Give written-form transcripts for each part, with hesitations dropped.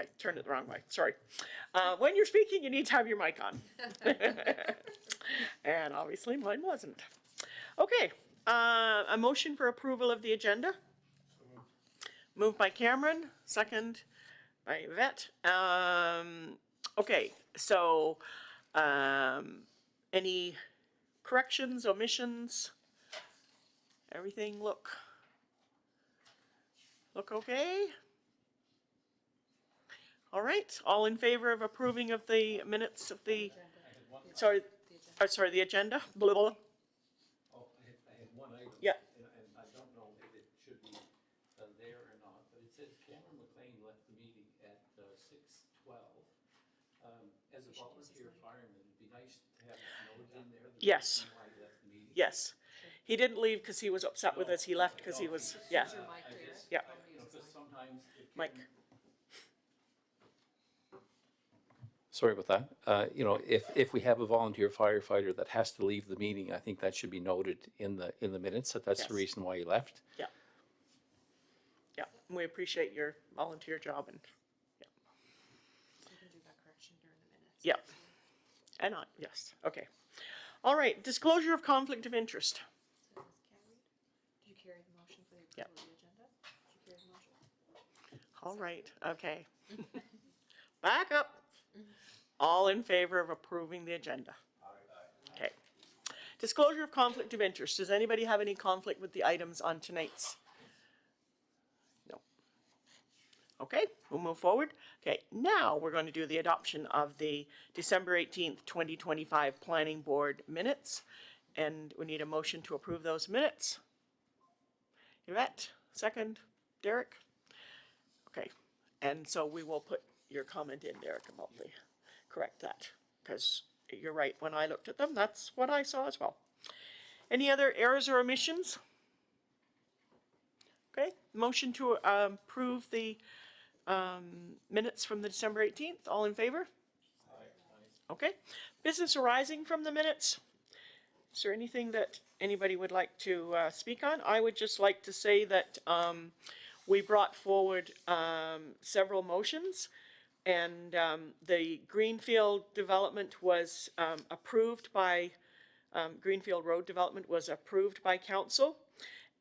I turned it the wrong way, sorry. When you're speaking, you need to have your mic on. And obviously mine wasn't. Okay, a motion for approval of the agenda. Moved by Cameron, second by Yvette. Okay, so any corrections, omissions? Everything look okay? All right, all in favor of approving of the minutes of the, sorry, the agenda? Blah, blah, blah. Oh, I had one item. Yeah. And I don't know if it should be there or not, but it says Cameron McLean left the meeting at 6:12. As a volunteer fireman, it'd be nice to have noted in there. Yes. Why he left the meeting. Yes. He didn't leave because he was upset with us. He left because he was, yeah. Yeah. Because sometimes if Mike. Sorry about that. If we have a volunteer firefighter that has to leave the meeting, I think that should be noted in the minutes, that that's the Yes. reason why he left. Yeah. Yeah, and we appreciate your volunteer job and, yeah. So we can do that correction during the minutes. Yeah. And yes, okay. All right, disclosure of conflict of interest. So it was carried. Did you carry the motion for the Yep. approval of the agenda? Did you carry the motion? All right, okay. Back up. All in favor of approving the agenda? Okay. Disclosure of conflict of interest. Does anybody have any conflict with the items on tonight's? No. Okay, we'll move forward. Okay, now we're going to do the adoption of the December 18th, 2025 Planning Board minutes. And we need a motion to approve those minutes. Yvette, second. Derek? Okay, and so we will put your comment in, Derek, about the, correct that, because you're right, when I looked at them, that's what I saw as well. Any other errors or omissions? Okay, motion to approve the minutes from the December 18th, all in favor? Okay, business arising from the minutes. Is there anything that anybody would like to speak on? I would just like to say that we brought forward several motions, and the Greenfield development was approved by, Greenfield Road development was approved by council,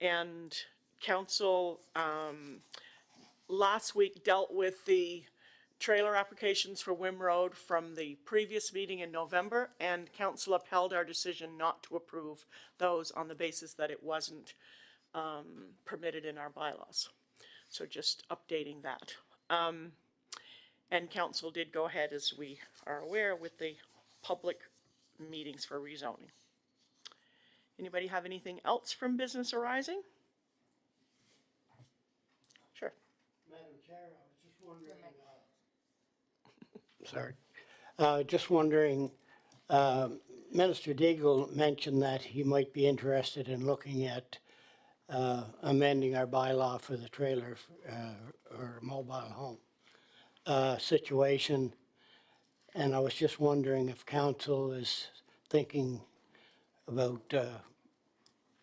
and council last week dealt with the trailer applications for Wim Road from the previous meeting in November, and council upheld our decision not to approve those on the basis that it wasn't permitted in our bylaws. So just updating that. And council did go ahead, as we are aware, with the public meetings for rezoning. Anybody have anything else from business arising? Sure. Madam Chair, I was just wondering, just wondering, Minister Deagle mentioned that he might be interested in looking at amending our bylaw for the trailer or mobile home situation. And I was just wondering if council is thinking about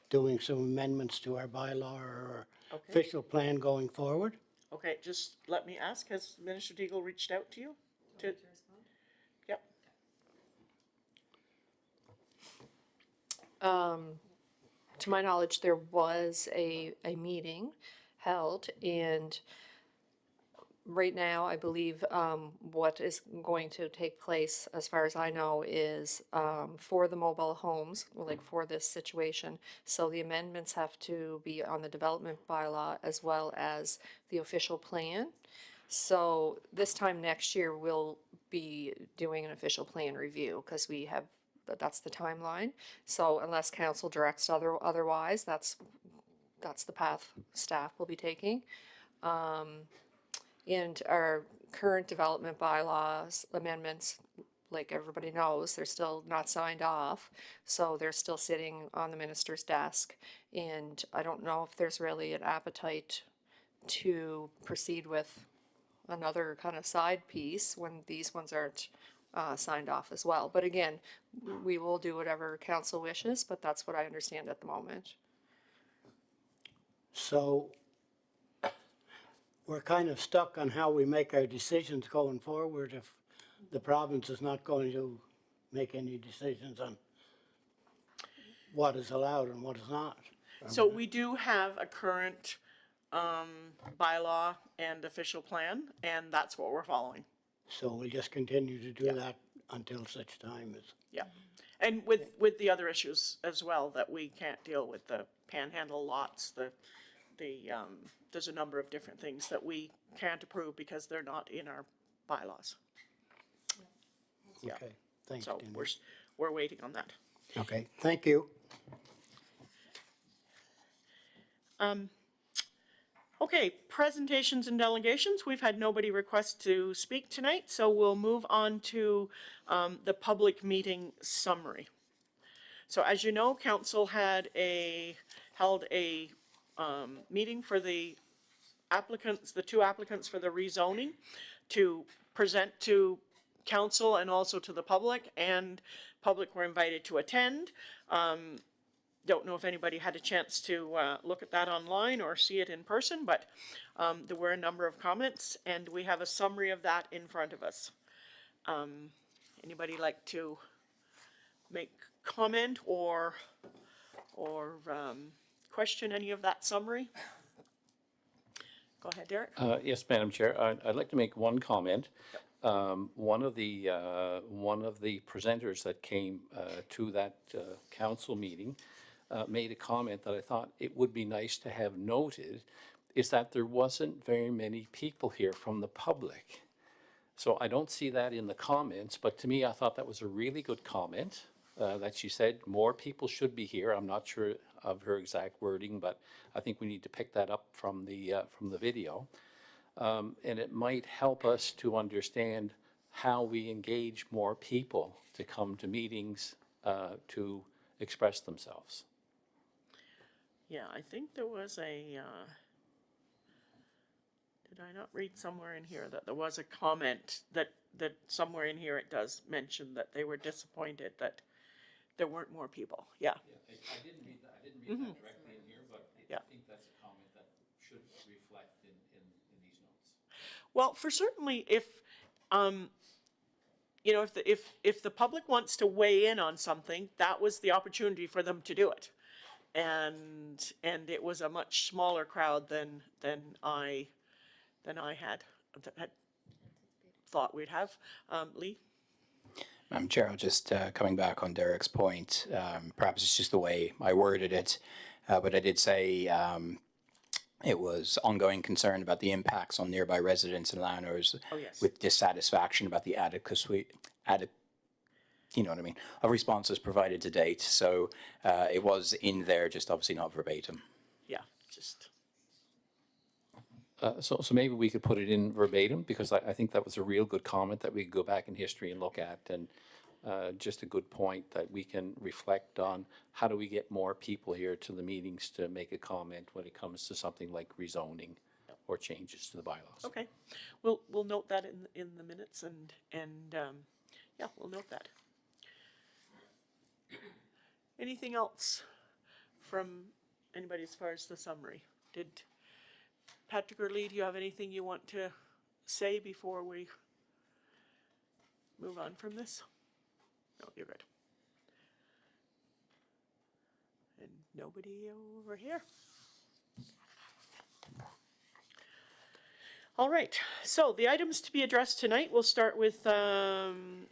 doing some amendments to our bylaw or Okay. official plan going forward. Okay, just let me ask, has Minister Deagle reached out to you? To, yep. To my knowledge, there was a meeting held, and right now, I believe what is going to take place, as far as I know, is for the mobile homes, like for this situation. So the amendments have to be on the development bylaw as well as the official plan. So this time next year, we'll be doing an official plan review because we have, that's the timeline. So unless council directs otherwise, that's the path staff will be taking. And our current development bylaws amendments, like everybody knows, they're still not signed off. So they're still sitting on the minister's desk. And I don't know if there's really an appetite to proceed with another kind of side piece when these ones aren't signed off as well. But again, we will do whatever council wishes, but that's what I understand at the moment. So we're kind of stuck on how we make our decisions going forward if the province is not going to make any decisions on what is allowed and what is not. So we do have a current, bylaw and official plan, and that's what we're following. So we'll just continue to do that until such time as. Yeah, and with the other issues as well, that we can't deal with, the panhandle lots, there's a number of different things that we can't approve because they're not in our bylaws. Yeah. Okay, thanks, So Denise. we're waiting on that. Okay, thank you. Okay, presentations and delegations. We've had nobody request to speak tonight, so we'll move on to the public meeting summary. So as you know, council held a meeting for the applicants, the two applicants for the rezoning, to present to council and also to the public, and public were invited to attend. Don't know if anybody had a chance to look at that online or see it in person, but there were a number of comments, and we have a summary of that in front of us. Anybody like to make comment or question any of that summary? Go ahead, Derek. Yes, Madam Chair, I'd like to make one comment. One of the presenters that came to that council meeting made a comment that I thought it would be nice to have noted, is that there wasn't very many people here from the public. So I don't see that in the comments, but to me, I thought that was a really good comment, that she said more people should be here. I'm not sure of her exact wording, but I think we need to pick that up from the video. And it might help us to understand how we engage more people to come to meetings to express themselves. Yeah, I think there was a, did I not read somewhere in here that there was a comment that somewhere in here it does mention that they were disappointed that there weren't more people, yeah. Yeah, I didn't read that, directly in here, but Yeah. I think that's a comment that should reflect in these notes. Well, for certainly if, you know, if the public wants to weigh in on something, that was the opportunity for them to do it. And it was a much smaller crowd than I had thought we'd have. Lee? Madam Chair, just coming back on Derek's point, perhaps it's just the way I worded it, but I did say it was ongoing concern about the impacts on nearby residents and landowners Oh, yes. with dissatisfaction about the you know what I mean, of responses provided to date. So it was in there, just obviously not verbatim. Yeah, just, So maybe we could put it in verbatim, because I think that was a real good comment that we could go back in history and look at, and just a good point that we can reflect on how do we get more people here to the meetings to make a comment when it comes to something like rezoning or changes to the bylaws. okay. We'll note that in the minutes and yeah, we'll note that. Anything else from anybody as far as the summary? Did Patrick or Lee, do you have anything you want to say before we move on from this? No, you're good. And nobody over here? All right, so the items to be addressed tonight, we'll start with item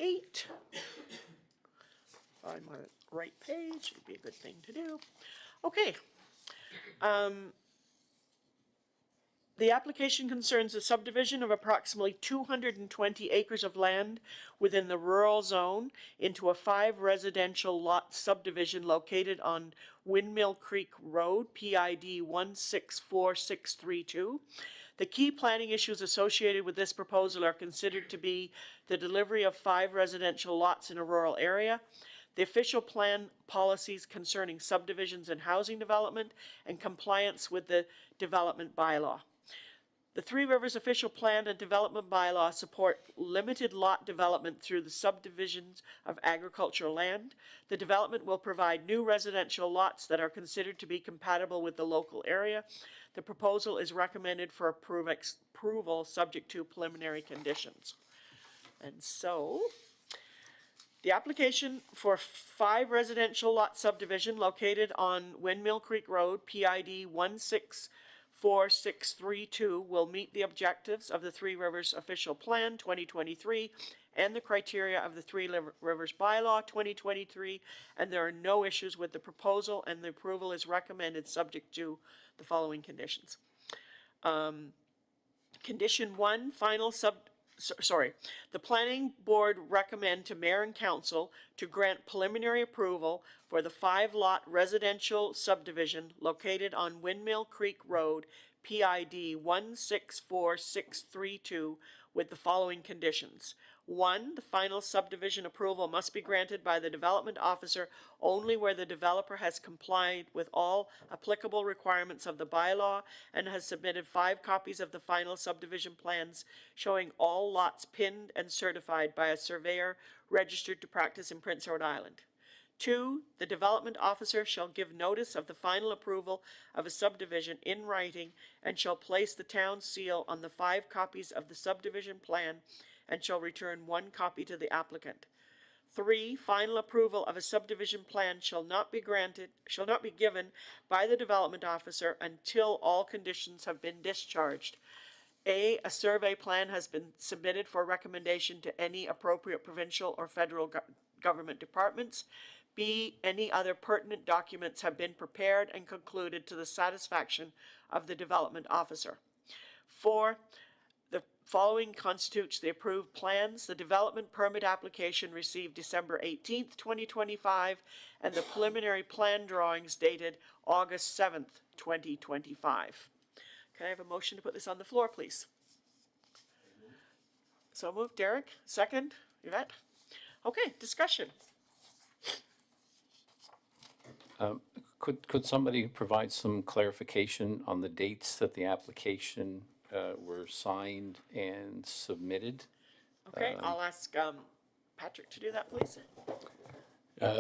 8. I'm on the right page, it'd be a good thing to do. Okay. The application concerns a subdivision of approximately 220 acres of land within the rural zone into a 5 residential lot subdivision located on Windmill Creek Road, PID 164632. The key planning issues associated with this proposal are considered to be the delivery of 5 residential lots in a rural area, the official plan policies concerning subdivisions and housing development, and compliance with the development bylaw. The Three Rivers official plan and development bylaw support limited lot development through the subdivisions of agricultural land. The development will provide new residential lots that are considered to be compatible with the local area. The proposal is recommended for approval subject to preliminary conditions. And so, the application for 5 residential lot subdivision located on Windmill Creek Road, PID 164632, will meet the objectives of the Three Rivers Official Plan 2023 and the criteria of the Three Rivers Bylaw 2023, and there are no issues with the proposal, and the approval is recommended subject to the following conditions. Condition 1, the planning board recommend to mayor and council to grant preliminary approval for the 5-lot residential subdivision located on Windmill Creek Road, PID 164632, with the following conditions. 1, the final subdivision approval must be granted by the development officer only where the developer has complied with all applicable requirements of the bylaw and has submitted 5 copies of the final subdivision plans showing all lots pinned and certified by a surveyor registered to practice in Prince Edward Island. 2, the development officer shall give notice of the final approval of a subdivision in writing and shall place the town seal on the 5 copies of the subdivision plan and shall return 1 copy to the applicant. 3, final approval of a subdivision plan shall not be given by the development officer until all conditions have been discharged. A survey plan has been submitted for recommendation to any appropriate provincial or federal government departments. B, any other pertinent documents have been prepared and concluded to the satisfaction of the development officer. 4, the following constitutes the approved plans. The development permit application received December 18th, 2025, and the preliminary plan drawings dated August 7th, 2025. Can I have a motion to put this on the floor, please? So moved. Derek, second. Yvette? Okay, discussion. Could somebody provide some clarification on the dates that the application were signed and submitted? Okay, I'll ask Patrick to do that, please.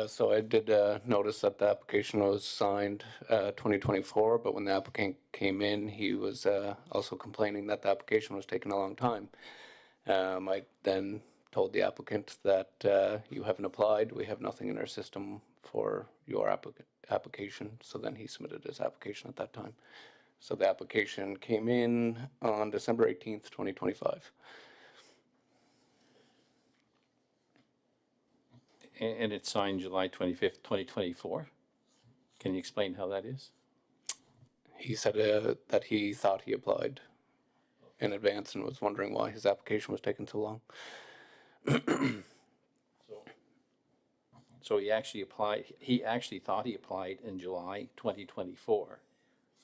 So I did notice that the application was signed 2024, but when the applicant came in, he was also complaining that the application was taking a long time. I then told the applicant that you haven't applied, we have nothing in our system for your application, so then he submitted his application at that time. So the application came in on December 18th, 2025. And it's signed July 25th, 2024? Can you explain how that is? He said that he thought he applied in advance and was wondering why his application was taking so long. So he actually thought he applied in July 2024,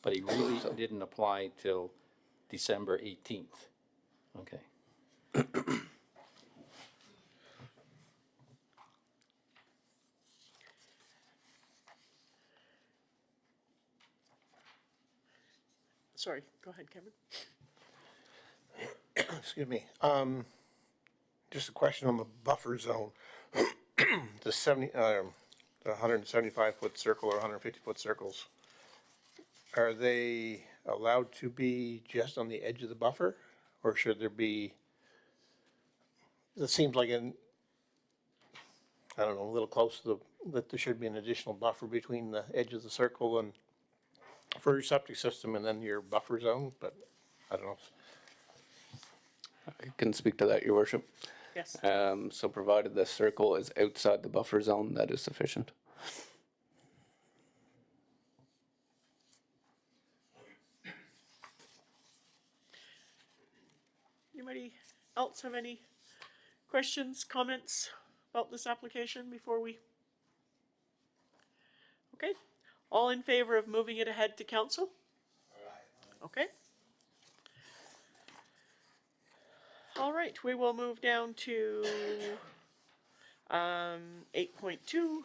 but he really didn't apply till December 18th. Okay. Sorry, go ahead, Cameron. Excuse me. Just a question on the buffer zone. The 175-foot circle or 150-foot circles, are they allowed to be just on the edge of the buffer? Or should there be, it seems like a little close to that there should be an additional buffer between the edge of the circle and for your septic system and then your buffer zone, but I don't know. I can speak to that, Your Worship. Yes. So provided the circle is outside the buffer zone, that is sufficient. Anybody else have any questions, comments about this application before we? Okay, all in favor of moving it ahead to council? Okay. All right, we will move down to 8.2.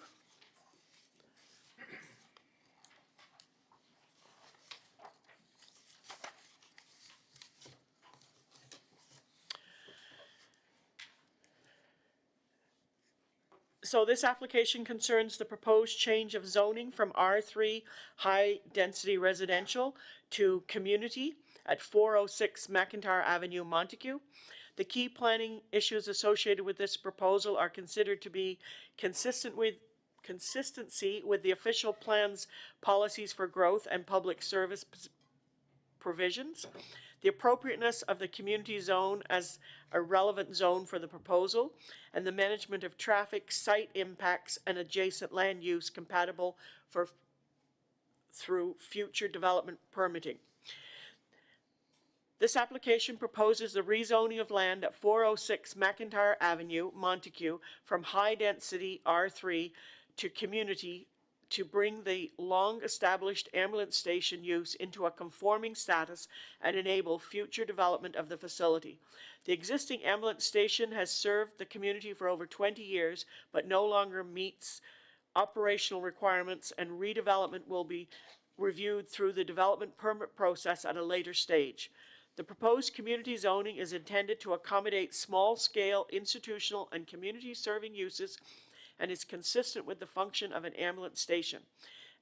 So this application concerns the proposed change of zoning from R3 high-density residential to community at 406 McIntyre Avenue, Montague. The key planning issues associated with this proposal are considered to be consistency with the official plan's policies for growth and public service provisions, the appropriateness of the community zone as a relevant zone for the proposal, and the management of traffic, site impacts, and adjacent land use compatible through future development permitting. This application proposes the rezoning of land at 406 McIntyre Avenue, Montague, from high-density R3 to community to bring the long-established ambulance station use into a conforming status and enable future development of the facility. The existing ambulance station has served the community for over 20 years, but no longer meets operational requirements, and redevelopment will be reviewed through the development permit process at a later stage. The proposed community zoning is intended to accommodate small-scale institutional and community-serving uses and is consistent with the function of an ambulance station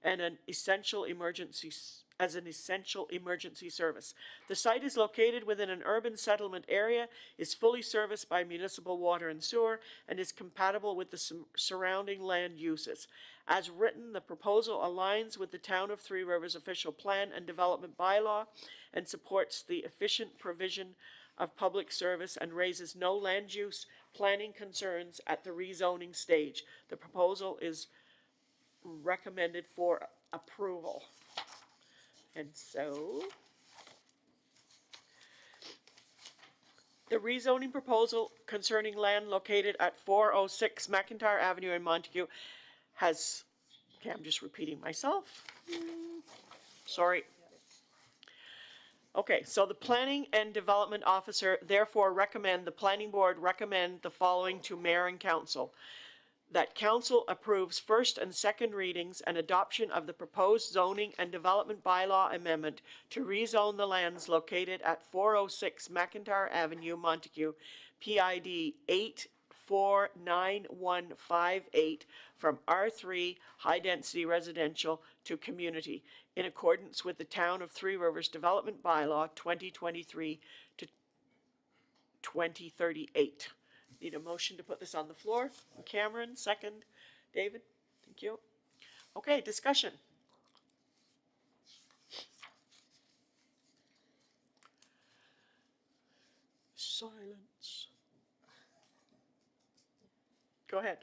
and an essential emergency service. The site is located within an urban settlement area, is fully serviced by municipal water and sewer, and is compatible with the surrounding land uses. As written, the proposal aligns with the Town of Three Rivers official plan and development bylaw and supports the efficient provision of public service and raises no land use planning concerns at the rezoning stage. The proposal is recommended for approval. And so, the rezoning proposal concerning land located at 406 McIntyre Avenue in Montague has, okay, I'm just repeating myself. Sorry. Okay, so the Planning and Development Officer therefore the Planning Board recommend the following to Mayor and Council. That Council approves first and second readings and adoption of the proposed zoning and development bylaw amendment to rezone the lands located at 406 McIntyre Avenue, Montague, PID 849158 from R3 high-density residential to community in accordance with the Town of Three Rivers Development Bylaw 2023 to 2038. Need a motion to put this on the floor. Cameron, second. David, thank you. Okay, discussion. Silence. Go ahead.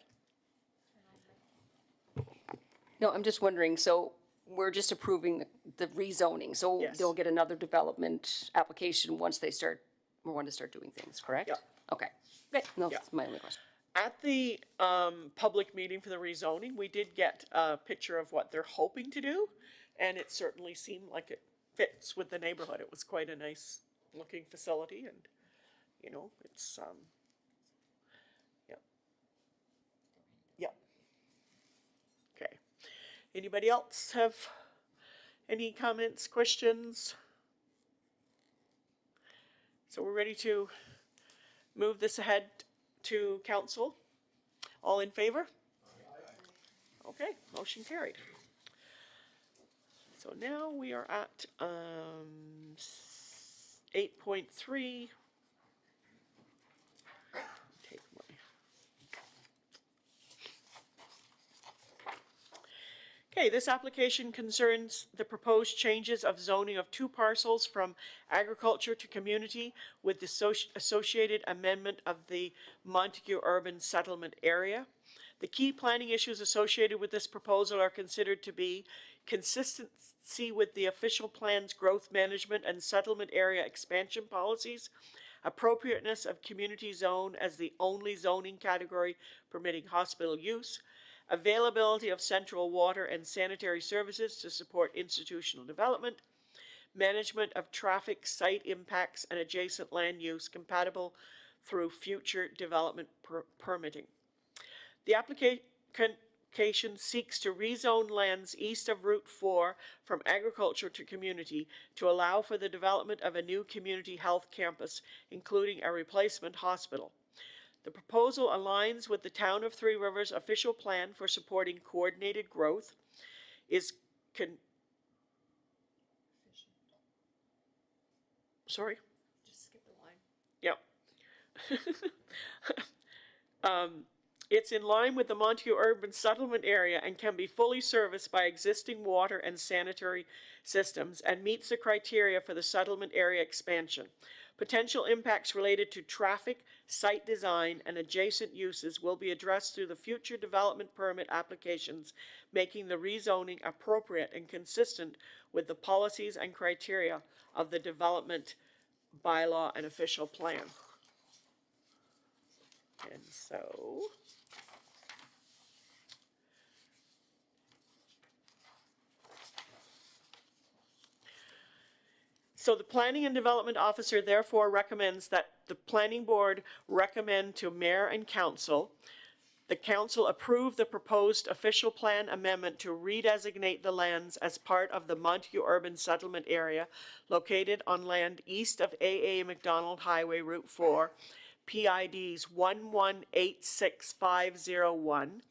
No, I'm just wondering, so we're just approving the rezoning, so Yes. they'll get another development application once they want to start doing things, correct? Yep. Okay, good, no, Yeah. that's my only question. At the public meeting for the rezoning, we did get a picture of what they're hoping to do, and it certainly seemed like it fits with the neighborhood. It was quite a nice looking facility, and, you know, it's, yeah. Yeah. Okay. Anybody else have any comments, questions? So we're ready to move this ahead to council. All in favor? Okay, motion carried. So now we are at 8.3. Take my Okay, this application concerns the proposed changes of zoning of two parcels from agriculture to community with the associated amendment of the Montague urban settlement area. The key planning issues associated with this proposal are considered to be consistency with the official plan's growth management and settlement area expansion policies, appropriateness of community zone as the only zoning category permitting hospital use, availability of central water and sanitary services to support institutional development, management of traffic, site impacts, and adjacent land use compatible through future development permitting. The application seeks to rezone lands east of Route 4 from agriculture to community to allow for the development of a new community health campus, including a replacement hospital. The proposal aligns with the Town of Three Rivers official plan for supporting coordinated growth, sorry? Just skip the line. Yep. It's in line with the Montague urban settlement area and can be fully serviced by existing water and sanitary systems and meets the criteria for the settlement area expansion. Potential impacts related to traffic, site design, and adjacent uses will be addressed through the future development permit applications, making the rezoning appropriate and consistent with the policies and criteria of the development bylaw and official plan. And so, the Planning and Development Officer therefore recommends that the Planning Board recommend to Mayor and Council, the Council approve the proposed official plan amendment to redesignate the lands as part of the Montague Urban Settlement Area located on land east of A.A. McDonald Highway Route 4, PIDs 1186501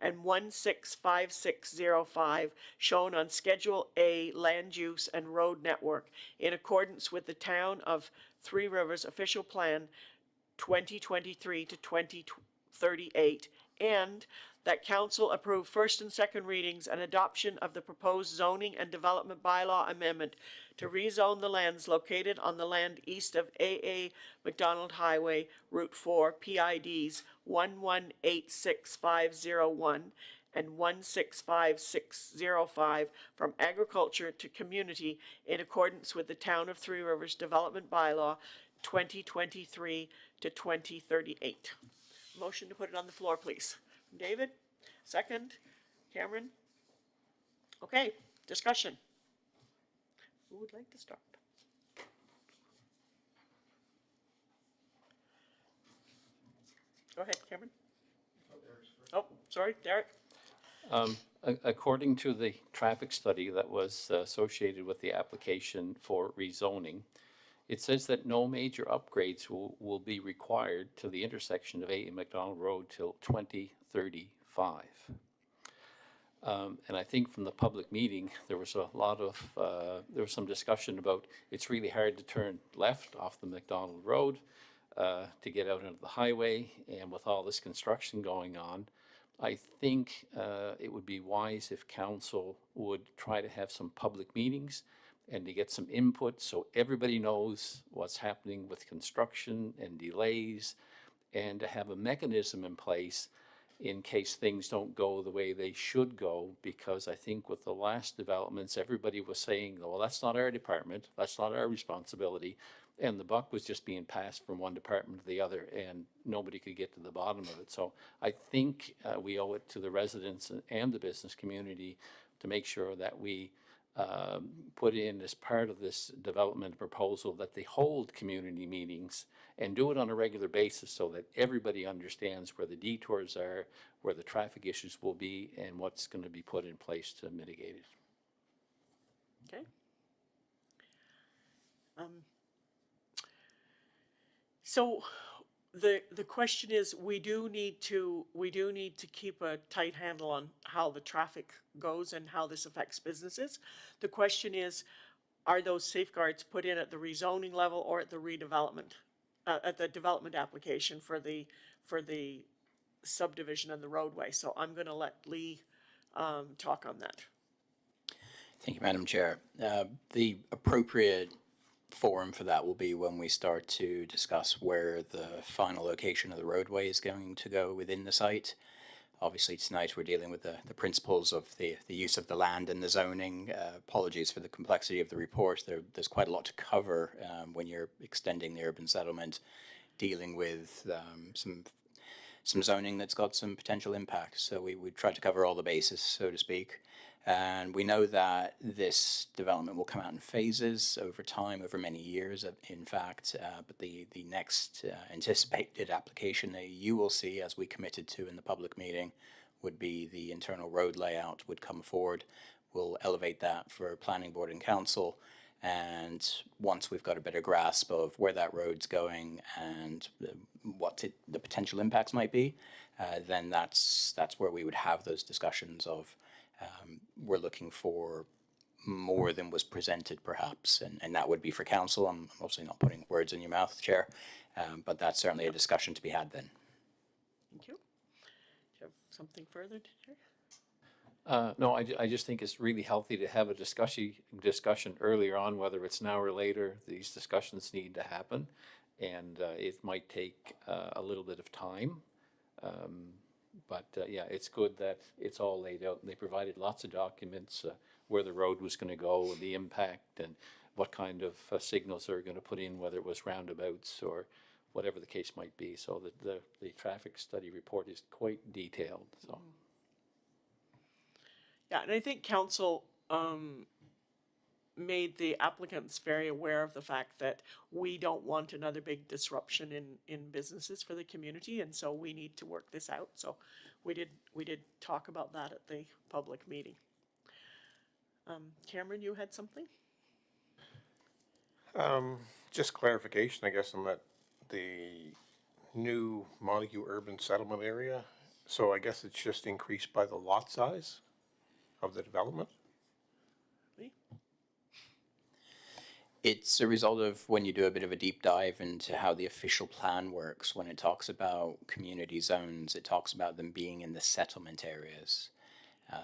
and 165605, shown on Schedule A Land Use and Road Network in accordance with the Town of Three Rivers Official Plan 2023 to 2038, and that Council approve first and second readings and adoption of the proposed zoning and development bylaw amendment to rezone the lands located on the land east of A.A. McDonald Highway, Route 4, PIDs 1186501 and 165605 from agriculture to community in accordance with the Town of Three Rivers Development Bylaw 2023 to 2038. Motion to put it on the floor, please. David, second. Cameron? Okay, discussion. Who would like to start? Go ahead, Cameron. Oh, sorry, Derek. According to the traffic study that was associated with the application for rezoning, it says that no major upgrades will be required to the intersection of A. McDonald Road till 2035. And I think from the public meeting, there was a lot of, there was some discussion about it's really hard to turn left off the McDonald Road to get out into the highway, and with all this construction going on, I think it would be wise if council would try to have some public meetings and to get some input so everybody knows what's happening with construction and delays, and to have a mechanism in place in case things don't go the way they should go, because I think with the last developments, everybody was saying, well, that's not our department, that's not our responsibility, and the buck was just being passed from one department to the other, and nobody could get to the bottom of it. So I think we owe it to the residents and the business community to make sure that we put in as part of this development proposal that they hold community meetings and do it on a regular basis so that everybody understands where the detours are, where the traffic issues will be, and what's going to be put in place to mitigate it. Okay. So the question is, we do need to keep a tight handle on how the traffic goes and how this affects businesses. The question is, are those safeguards put in at the rezoning level or at the redevelopment, at the development application for the subdivision and the roadway? So I'm going to let Lee talk on that. Thank you, Madam Chair. The appropriate forum for that will be when we start to discuss where the final location of the roadway is going to go within the site. Obviously, tonight we're dealing with the principles of the use of the land and the zoning. Apologies for the complexity of the report. There's quite a lot to cover when you're extending the urban settlement, dealing with some zoning that's got some potential impact. So we tried to cover all the bases, so to speak. And we know that this development will come out in phases over time, over many years, in fact. But the next anticipated application that you will see, as we committed to in the public meeting, would be the internal road layout would come forward. We'll elevate that for planning board and council. And once we've got a better grasp of where that road's going and the potential impacts might be, then that's where we would have those discussions of we're looking for more than was presented perhaps, and that would be for council. I'm obviously not putting words in your mouth, Chair, but that's certainly a discussion to be had then. Thank you. Do you have something further to share? No, I just think it's really healthy to have a discussion earlier on, whether it's now or later. These discussions need to happen, and it might take a little bit of time. But yeah, it's good that it's all laid out, and they provided lots of documents, where the road was going to go, and the impact, and what kind of signals they're going to put in, whether it was roundabouts or whatever the case might be. So the traffic study report is quite detailed, so. Yeah, and I think council made the applicants very aware of the fact that we don't want another big disruption in businesses for the community, and so we need to work this out. So we did talk about that at the public meeting. Cameron, you had something? Just clarification, I guess, on that, the new Montague urban settlement area. So I guess it's just increased by the lot size of the development? Lee? It's a result of when you do a bit of a deep dive into how the official plan works. When it talks about community zones, it talks about them being in the settlement areas.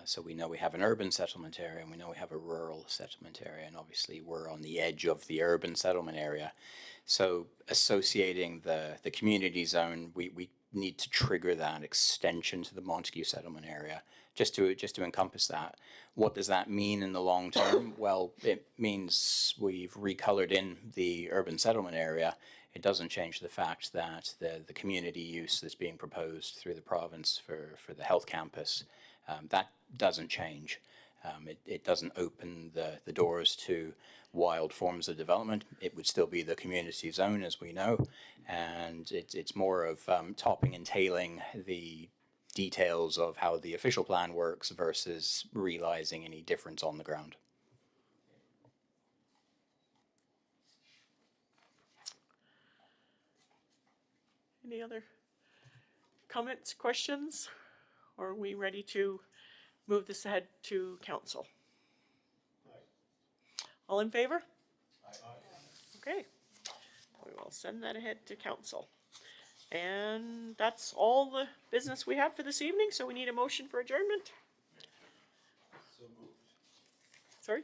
So we know we have an urban settlement area and we know we have a rural settlement area, and obviously we're on the edge of the urban settlement area. So associating the community zone, we need to trigger that extension to the Montague settlement area just to encompass that. What does that mean in the long term? Well, it means we've recolored in the urban settlement area. It doesn't change the fact that the community use that's being proposed through the province for the health campus, that doesn't change. It doesn't open the doors to wild forms of development. It would still be the community zone as we know, and it's more of topping and tailing the details of how the official plan works versus realizing any difference on the ground. Any other comments, questions? Or are we ready to move this ahead to council? All in favor? Okay, we will send that ahead to council. And that's all the business we have for this evening, so we need a motion for adjournment. So moved. Sorry?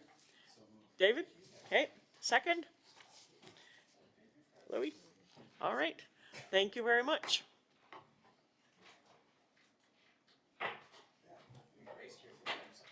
So moved. David? Okay, second? Louis? All right, thank you very much.